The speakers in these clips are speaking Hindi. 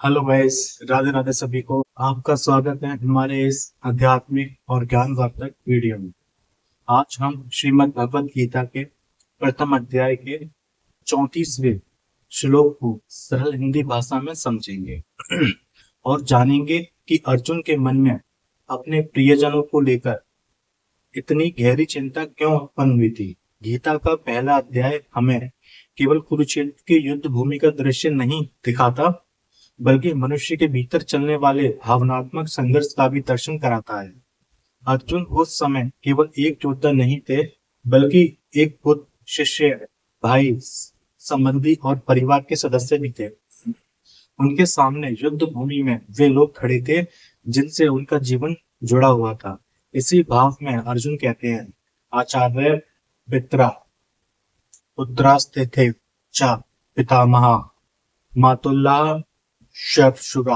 Hello guys. राधे राधे सभी को। आपका स्वागत है हमारे इस आध्यात्मिक और ज्ञानवर्धक वीडियो में। आज हम श्रीमद् भगवत गीता के प्रथम अध्याय के 34वें श्लोक को सरल हिंदी भाषा में समझेंगे और जानेंगे कि अर्जुन के मन में अपने प्रियजनों को लेकर इतनी गहरी चिंता क्यों उत्पन्न हुई थी। गीता का पहला अध्याय हमें केवल कुरुक्षेत्र की युद्ध भूमि का दृश्य नहीं दिखाता, बल्कि मनुष्य के भीतर चलने वाले भावनात्मक संघर्ष का भी दर्शन कराता है। अर्जुन उस समय केवल एक योद्धा नहीं थे, बल्कि एक पुत्र, शिष्य, भाई, संबंधी और परिवार के सदस्य भी थे। उनके सामने युद्ध भूमि में वे लोग खड़े थे जिनसे उनका जीवन जुड़ा हुआ था। इसी भाव में अर्जुन कहते हैं, आचार्य पित्रा पुत्रास्ते थे चा पितामहा मातुल्ला शुरा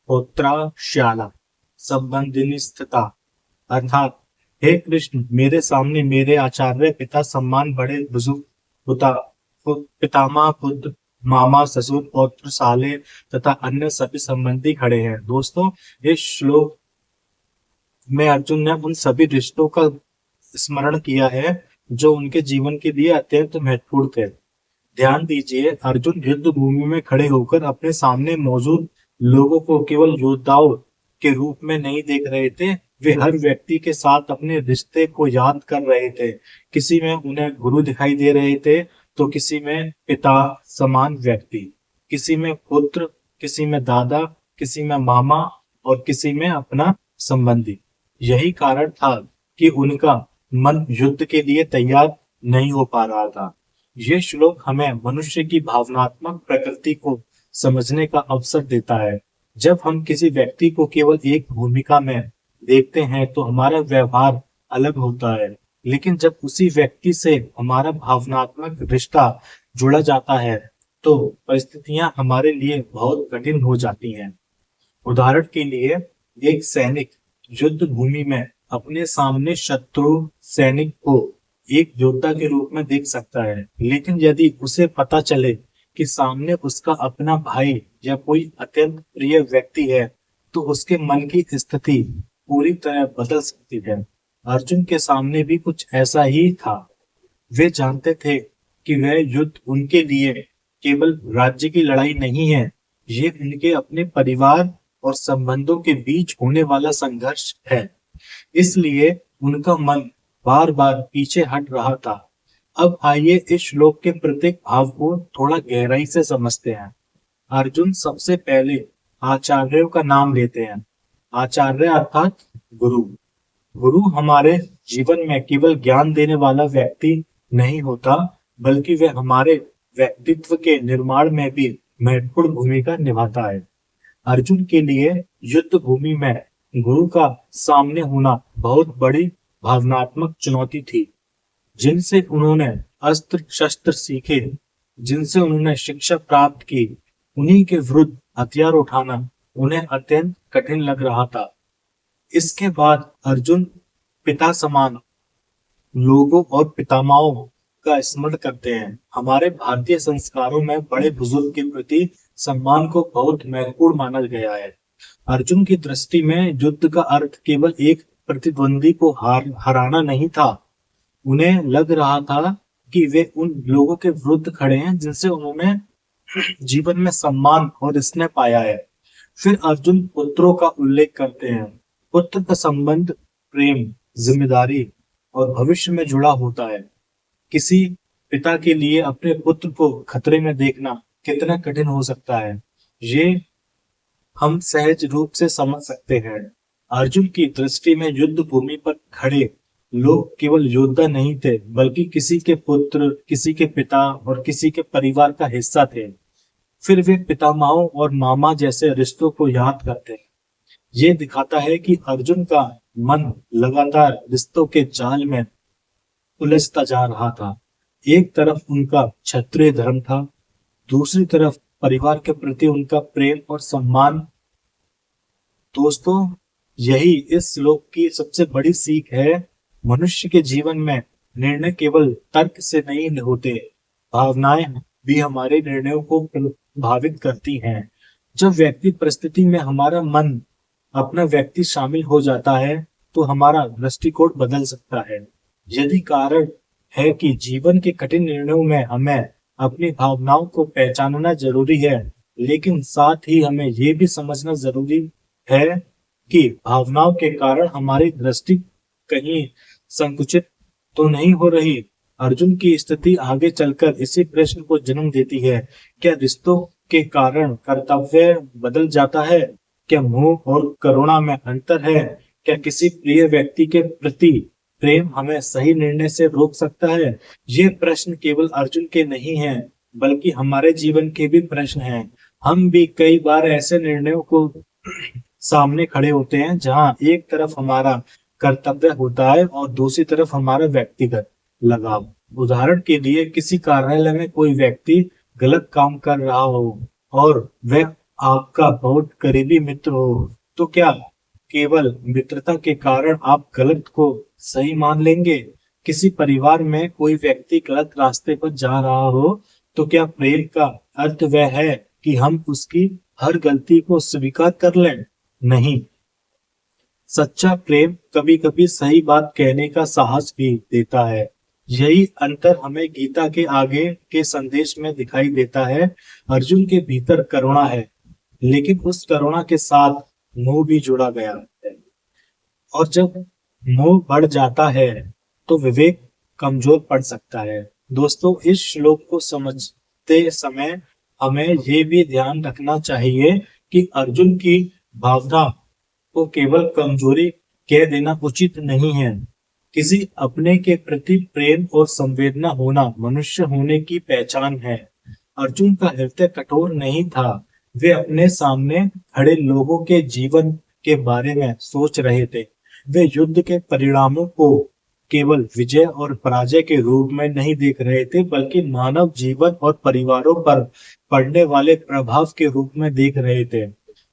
होत्रा श्याला संबंधिनी स्थिता। अर्थात, हे कृष्ण, मेरे सामने मेरे आचार्य, पिता, सम्मान बड़े बुजुर्ग, पितामह, पुत्र, मामा, ससुर, पौत्र, साले तथा अन्य सभी संबंधी खड़े हैं। दोस्तों, इस श्लोक में अर्जुन ने उन सभी रिश्तों का स्मरण किया है जो उनके जीवन के लिए अत्यंत महत्वपूर्ण थे। ध्यान दीजिए, अर्जुन युद्ध भूमि में खड़े होकर अपने सामने मौजूद लोगों को केवल योद्धाओं के रूप में नहीं देख रहे थे, वे हर व्यक्ति के साथ अपने रिश्ते को याद कर रहे थे। किसी में उन्हें गुरु दिखाई दे रहे थे, तो किसी में पिता समान व्यक्ति, किसी में पुत्र, किसी में दादा, किसी में मामा और किसी में अपना संबंधी। यही कारण था कि उनका मन युद्ध के लिए तैयार नहीं हो पा रहा था। ये श्लोक हमें मनुष्य की भावनात्मक प्रकृति को समझने का अवसर देता है। जब हम किसी व्यक्ति को केवल एक भूमिका में देखते हैं तो हमारा व्यवहार अलग होता है, लेकिन जब उसी व्यक्ति से हमारा भावनात्मक रिश्ता जुड़ा जाता है तो परिस्थितियां हमारे लिए बहुत कठिन हो जाती हैं। उदाहरण के लिए, एक सैनिक युद्ध भूमि में अपने सामने शत्रु सैनिक को एक योद्धा के रूप में देख सकता है, लेकिन यदि उसे पता चले कि सामने उसका अपना भाई या कोई अत्यंत प्रिय व्यक्ति है, तो उसके मन की स्थिति पूरी तरह बदल सकती है। अर्जुन के सामने भी कुछ ऐसा ही था। वे जानते थे कि वह युद्ध उनके लिए केवल राज्य की लड़ाई नहीं है, ये उनके अपने परिवार और संबंधों के बीच होने वाला संघर्ष है। इसलिए उनका मन बार बार पीछे हट रहा था। अब आइए इस श्लोक के प्रत्येक भाव को थोड़ा गहराई से समझते हैं। अर्जुन सबसे पहले आचार्यों का नाम लेते हैं। आचार्य अर्थात गुरु। गुरु हमारे जीवन में केवल ज्ञान देने वाला व्यक्ति नहीं होता, बल्कि वह हमारे व्यक्तित्व के निर्माण में भी महत्वपूर्ण भूमिका निभाता है। अर्जुन के लिए युद्ध भूमि में गुरु का सामने होना बहुत बड़ी भावनात्मक चुनौती थी। जिनसे उन्होंने अस्त्र शस्त्र सीखे, जिनसे उन्होंने शिक्षा प्राप्त की, उन्हीं के विरुद्ध हथियार उठाना उन्हें अत्यंत कठिन लग रहा था। इसके बाद अर्जुन पिता समान लोगों और पितामहों का स्मरण करते हैं। हमारे भारतीय संस्कारों में बड़े बुजुर्ग के प्रति सम्मान को बहुत महत्वपूर्ण माना गया है। अर्जुन की दृष्टि में युद्ध का अर्थ केवल एक प्रतिद्वंदी को हराना नहीं था। उन्हें लग रहा था कि वे उन लोगों के विरुद्ध खड़े हैं जिनसे उन्होंने जीवन में सम्मान और स्नेह पाया है। फिर अर्जुन पुत्रों का उल्लेख करते हैं। पुत्र का संबंध प्रेम, जिम्मेदारी और भविष्य में जुड़ा होता है। किसी पिता के लिए अपने पुत्र को खतरे में देखना कितना कठिन हो सकता है, ये हम सहज रूप से समझ सकते हैं। अर्जुन की दृष्टि में युद्ध भूमि पर खड़े लोग केवल योद्धा नहीं थे, बल्कि किसी के पुत्र, किसी के पिता और किसी के परिवार का हिस्सा थे। फिर वे पितामहों और मामा जैसे रिश्तों को याद करते हैं। ये दिखाता है कि अर्जुन का मन लगातार रिश्तों के जाल में उलझता जा रहा था। एक तरफ उनका क्षत्रिय धर्म था, दूसरी तरफ परिवार के प्रति उनका प्रेम और सम्मान। दोस्तों, यही इस श्लोक की सबसे बड़ी सीख है। मनुष्य के जीवन में निर्णय केवल तर्क से नहीं होते, भावनाएं भी हमारे निर्णयों को प्रभावित करती हैं। जब व्यक्ति परिस्थिति में हमारा मन अपना व्यक्ति शामिल हो जाता है तो हमारा दृष्टिकोण बदल सकता है। यदि कारण है कि जीवन के कठिन निर्णयों में हमें अपनी भावनाओं को पहचानना जरूरी है, लेकिन साथ ही हमें ये भी समझना जरूरी है कि भावनाओं के कारण हमारी दृष्टि कहीं संकुचित तो नहीं हो रही। अर्जुन की स्थिति आगे चलकर इसी प्रश्न को जन्म देती है, क्या रिश्तों के कारण कर्तव्य बदल जाता है? क्या मोह और करुणा में अंतर है? क्या किसी प्रिय व्यक्ति के प्रति प्रेम हमें सही निर्णय से रोक सकता है? ये प्रश्न केवल अर्जुन के नहीं हैं, बल्कि हमारे जीवन के भी प्रश्न हैं। हम भी कई बार ऐसे निर्णयों को सामने खड़े होते हैं जहां एक तरफ हमारा कर्तव्य होता है और दूसरी तरफ हमारा व्यक्तिगत लगाव। उदाहरण के लिए किसी कार्यालय में कोई व्यक्ति गलत काम कर रहा हो और वह आपका बहुत करीबी मित्र हो, तो क्या केवल मित्रता के कारण आप गलत को सही मान लेंगे? किसी परिवार में कोई व्यक्ति गलत रास्ते पर जा रहा हो, तो क्या प्रेम का अर्थ वह है कि हम उसकी हर गलती को स्वीकार कर लें? नहीं, सच्चा प्रेम कभी कभी सही बात कहने का साहस भी देता है। यही अंतर हमें गीता के आगे के संदेश में दिखाई देता है। अर्जुन के भीतर करुणा है, लेकिन उस करुणा के साथ मोह भी जुड़ा गया है, और जब मोह बढ़ जाता है तो विवेक कमजोर पड़ सकता है। दोस्तों, इस श्लोक को समझते समय हमें ये भी ध्यान रखना चाहिए कि अर्जुन की भावना को केवल कमजोरी कह देना उचित नहीं है। किसी अपने के प्रति प्रेम और संवेदना होना मनुष्य होने की पहचान है। अर्जुन का हृदय कठोर नहीं था, वे अपने सामने खड़े लोगों के जीवन के बारे में सोच रहे थे। वे युद्ध के परिणामों को केवल विजय और पराजय के रूप में नहीं देख रहे थे, बल्कि मानव जीवन और परिवारों पर पड़ने वाले प्रभाव के रूप में देख रहे थे।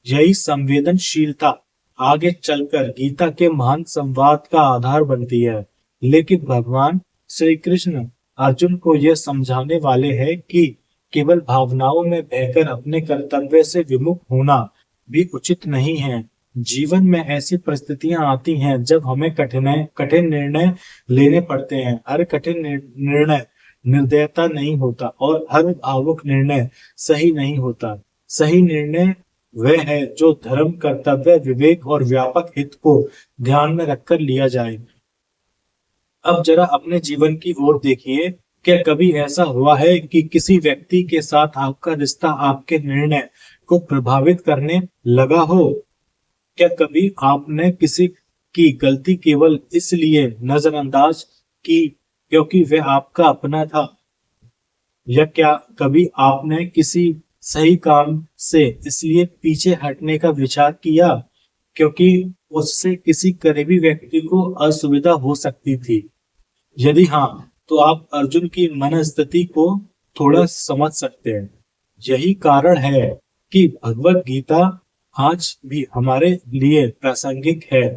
यही संवेदनशीलता आगे चलकर गीता के महान संवाद का आधार बनती है। लेकिन भगवान श्री कृष्ण अर्जुन को यह समझाने वाले हैं कि केवल भावनाओं में बहकर अपने कर्तव्य से विमुख होना भी उचित नहीं है। जीवन में ऐसी परिस्थितियां आती हैं जब हमें कठिन निर्णय लेने पड़ते हैं। हर कठिन निर्णय निर्दयता नहीं होता और हर भावुक निर्णय सही नहीं होता। सही निर्णय वह है जो धर्म, कर्तव्य, विवेक और व्यापक हित को ध्यान में रखकर लिया जाए। अब जरा अपने जीवन की ओर देखिए। क्या कभी ऐसा हुआ है कि किसी व्यक्ति के साथ आपका रिश्ता आपके निर्णय को प्रभावित करने लगा हो? क्या कभी आपने किसी की गलती केवल इसलिए नजरअंदाज की क्योंकि वह आपका अपना था? या क्या कभी आपने किसी सही काम से इसलिए पीछे हटने का विचार किया क्योंकि उससे किसी करीबी व्यक्ति को असुविधा हो सकती थी? यदि हाँ, तो आप अर्जुन की मनस्थिति को थोड़ा समझ सकते हैं। यही कारण है कि भगवत गीता आज भी हमारे लिए प्रासंगिक है।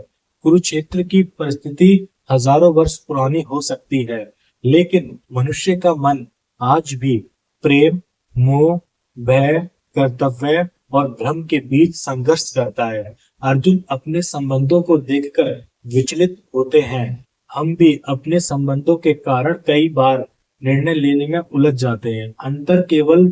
कुरुक्षेत्र की परिस्थिति हजारों वर्ष पुरानी हो सकती है, लेकिन मनुष्य का मन आज भी प्रेम, मोह, भय, कर्तव्य और भ्रम के बीच संघर्ष करता है। अर्जुन अपने संबंधों को देखकर विचलित होते हैं। हम भी अपने संबंधों के कारण कई बार निर्णय लेने में उलझ जाते हैं। अंतर केवल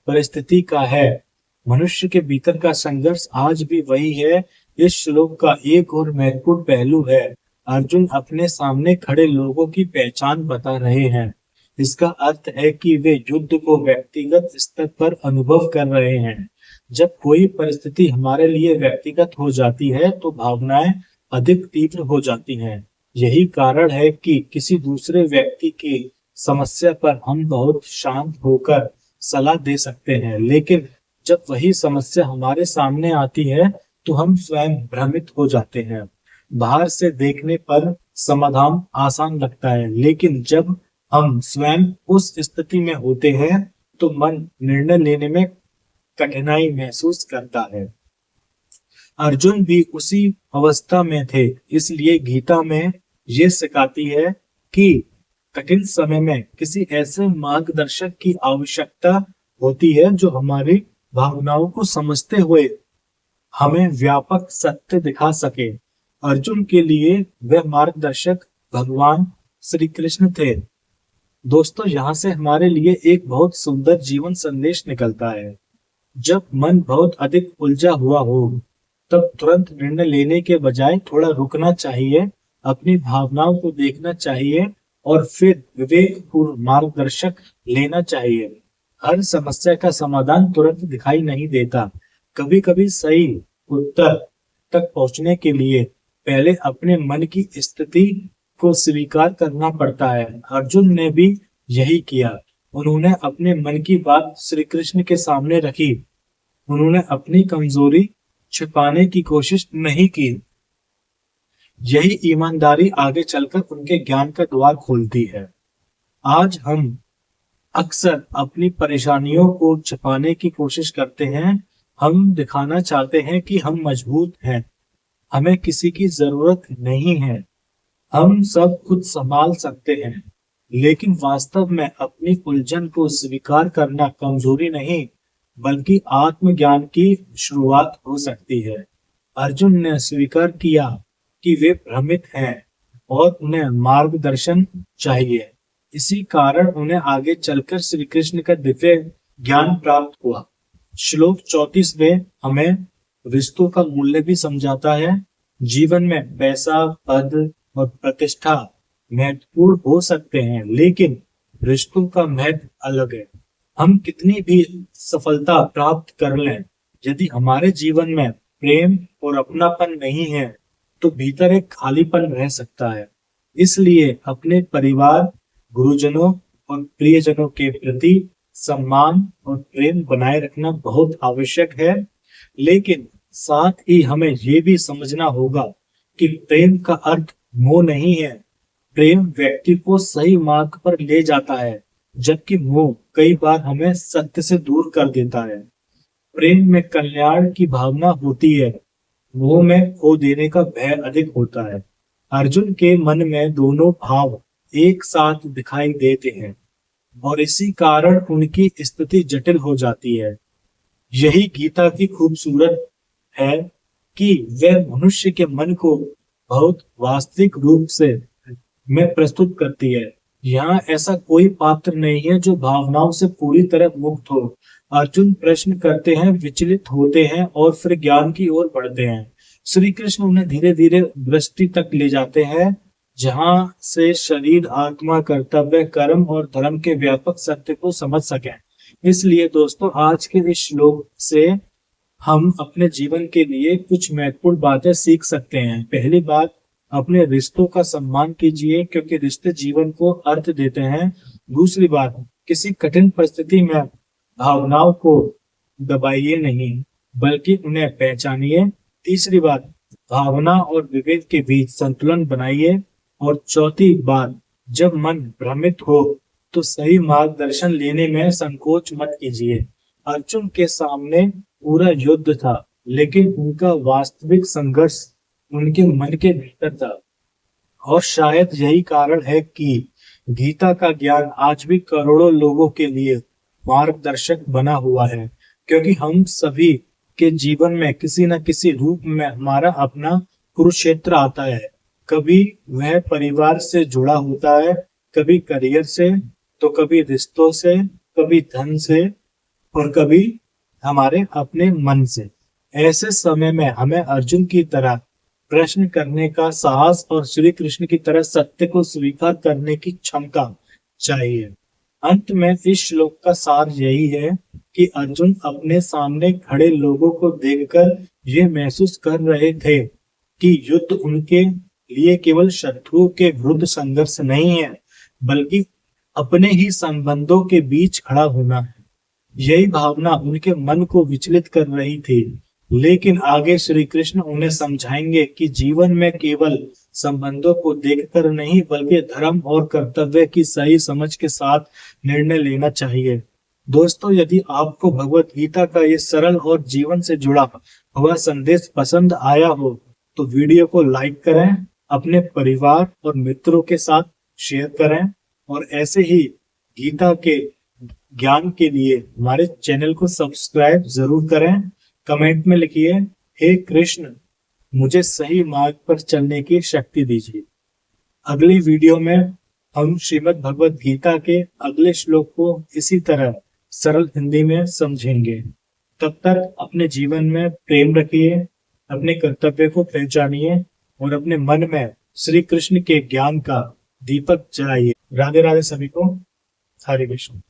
परिस्थिति का है। मनुष्य के भीतर का संघर्ष आज भी वही है। इस श्लोक का एक और महत्वपूर्ण पहलू है, अर्जुन अपने सामने खड़े लोगों की पहचान बता रहे हैं। इसका अर्थ है कि वे युद्ध को व्यक्तिगत स्तर पर अनुभव कर रहे हैं। जब कोई परिस्थिति हमारे लिए व्यक्तिगत हो जाती है तो भावनाएं अधिक तीव्र हो जाती हैं। यही कारण है कि किसी दूसरे व्यक्ति की समस्या पर हम बहुत शांत होकर सलाह दे सकते हैं, लेकिन जब वही समस्या हमारे सामने आती है तो हम स्वयं भ्रमित हो जाते हैं। बाहर से देखने पर समाधान आसान लगता है, लेकिन जब हम स्वयं उस स्थिति में होते हैं तो मन निर्णय लेने में कठिनाई महसूस करता है। अर्जुन भी उसी अवस्था में थे, इसलिए गीता में ये सिखाती है कि कठिन समय में किसी ऐसे मार्गदर्शक की आवश्यकता होती है जो हमारी भावनाओं को समझते हुए हमें व्यापक सत्य दिखा सके। अर्जुन के लिए वह मार्गदर्शक भगवान श्री कृष्ण थे। दोस्तों, यहाँ से हमारे लिए एक बहुत सुंदर जीवन संदेश निकलता है। जब मन बहुत अधिक उलझा हुआ हो, तब तुरंत निर्णय लेने के बजाय थोड़ा रुकना चाहिए, अपनी भावनाओं को देखना चाहिए और फिर विवेकपूर्ण मार्गदर्शक लेना चाहिए। हर समस्या का समाधान तुरंत दिखाई नहीं देता। कभी कभी सही उत्तर तक पहुंचने के लिए पहले अपने मन की स्थिति को स्वीकार करना पड़ता है। अर्जुन ने भी यही किया। उन्होंने अपने मन की बात श्री कृष्ण के सामने रखी। उन्होंने अपनी कमजोरी छिपाने की कोशिश नहीं की। यही ईमानदारी आगे चलकर उनके ज्ञान का द्वार खोलती है। आज हम अक्सर अपनी परेशानियों को छिपाने की कोशिश करते हैं। हम दिखाना चाहते हैं कि हम मजबूत हैं, हमें किसी की जरूरत नहीं है, हम सब खुद संभाल सकते हैं। लेकिन वास्तव में अपनी उलझन को स्वीकार करना कमजोरी नहीं, बल्कि आत्मज्ञान की शुरुआत हो सकती है। अर्जुन ने स्वीकार किया कि वे भ्रमित हैं और उन्हें मार्गदर्शन चाहिए। इसी कारण उन्हें आगे चलकर श्री कृष्ण का दिव्य ज्ञान प्राप्त हुआ। श्लोक 34 में हमें रिश्तों का मूल्य भी समझाता है। जीवन में पैसा, पद और प्रतिष्ठा महत्वपूर्ण हो सकते हैं, लेकिन रिश्तों का महत्व अलग है। हम कितनी भी सफलता प्राप्त कर लें, यदि हमारे जीवन में प्रेम और अपनापन नहीं है, तो भीतर एक खालीपन रह सकता है। इसलिए अपने परिवार, गुरुजनों और प्रियजनों के प्रति सम्मान और प्रेम बनाए रखना बहुत आवश्यक है। लेकिन साथ ही हमें यह भी समझना होगा कि प्रेम का अर्थ मोह नहीं है। प्रेम व्यक्ति को सही मार्ग पर ले जाता है, जबकि मोह कई बार हमें सत्य से दूर कर देता है। प्रेम में कल्याण की भावना होती है, मोह में खो देने का भय अधिक होता है। अर्जुन के मन में दोनों भाव एक साथ दिखाई देते हैं और इसी कारण उनकी स्थिति जटिल हो जाती है। यही गीता की खूबसूरत है कि वह मनुष्य के मन को बहुत वास्तविक रूप से में प्रस्तुत करती है। यहाँ ऐसा कोई पात्र नहीं है जो भावनाओं से पूरी तरह मुक्त हो। अर्जुन प्रश्न करते हैं, विचलित होते हैं और फिर ज्ञान की ओर बढ़ते हैं। श्री कृष्ण उन्हें धीरे धीरे दृष्टि तक ले जाते हैं, जहां से शरीर, आत्मा, कर्तव्य, कर्म और धर्म के व्यापक सत्य को समझ सकें। इसलिए दोस्तों, आज के इस श्लोक से हम अपने जीवन के लिए कुछ महत्वपूर्ण बातें सीख सकते हैं। पहली बात, अपने रिश्तों का सम्मान कीजिए, क्योंकि रिश्ते जीवन को अर्थ देते हैं। दूसरी बात, किसी कठिन परिस्थिति में भावनाओं को दबाइए नहीं, बल्कि उन्हें पहचानिए। तीसरी बात, भावना और विवेक के बीच संतुलन बनाइए। और चौथी बात, जब मन भ्रमित हो तो सही मार्गदर्शन लेने में संकोच मत कीजिए। अर्जुन के सामने पूरा युद्ध था, लेकिन उनका वास्तविक संघर्ष उनके मन के भीतर था। और शायद यही कारण है कि गीता का ज्ञान आज भी करोड़ों लोगों के लिए मार्गदर्शक बना हुआ है, क्योंकि हम सभी के जीवन में किसी न किसी रूप में हमारा अपना कुरुक्षेत्र आता है। कभी वह परिवार से जुड़ा होता है, कभी करियर से, तो कभी रिश्तों से, कभी धन से और कभी हमारे अपने मन से। ऐसे समय में हमें अर्जुन की तरह प्रश्न करने का साहस और श्री कृष्ण की तरह सत्य को स्वीकार करने की क्षमता चाहिए। अंत में इस श्लोक का सार यही है कि अर्जुन अपने सामने खड़े लोगों को देखकर ये महसूस कर रहे थे कि युद्ध उनके लिए केवल शत्रुओं के विरुद्ध संघर्ष नहीं है, बल्कि अपने ही संबंधों के बीच खड़ा होना है। यही भावना उनके मन को विचलित कर रही थी। लेकिन आगे श्री कृष्ण उन्हें समझाएंगे कि जीवन में केवल संबंधों को देखकर नहीं, बल्कि धर्म और कर्तव्य की सही समझ के साथ निर्णय लेना चाहिए। दोस्तों, यदि आपको भगवत गीता का ये सरल और जीवन से जुड़ा हुआ संदेश पसंद आया हो, तो वीडियो को लाइक करें, अपने परिवार और मित्रों के साथ शेयर करें और ऐसे ही गीता के ज्ञान के लिए हमारे चैनल को सब्सक्राइब जरूर करें। कमेंट में लिखिए, हे कृष्ण, मुझे सही मार्ग पर चलने की शक्ति दीजिए। अगली वीडियो में हम श्रीमद् भगवत गीता के अगले श्लोक को इसी तरह सरल हिंदी में समझेंगे। तब तक अपने जीवन में प्रेम रखिए, अपने कर्तव्य को पहचानिए और अपने मन में श्री कृष्ण के ज्ञान का दीपक जलाइए। राधे राधे सभी को। हरे कृष्ण।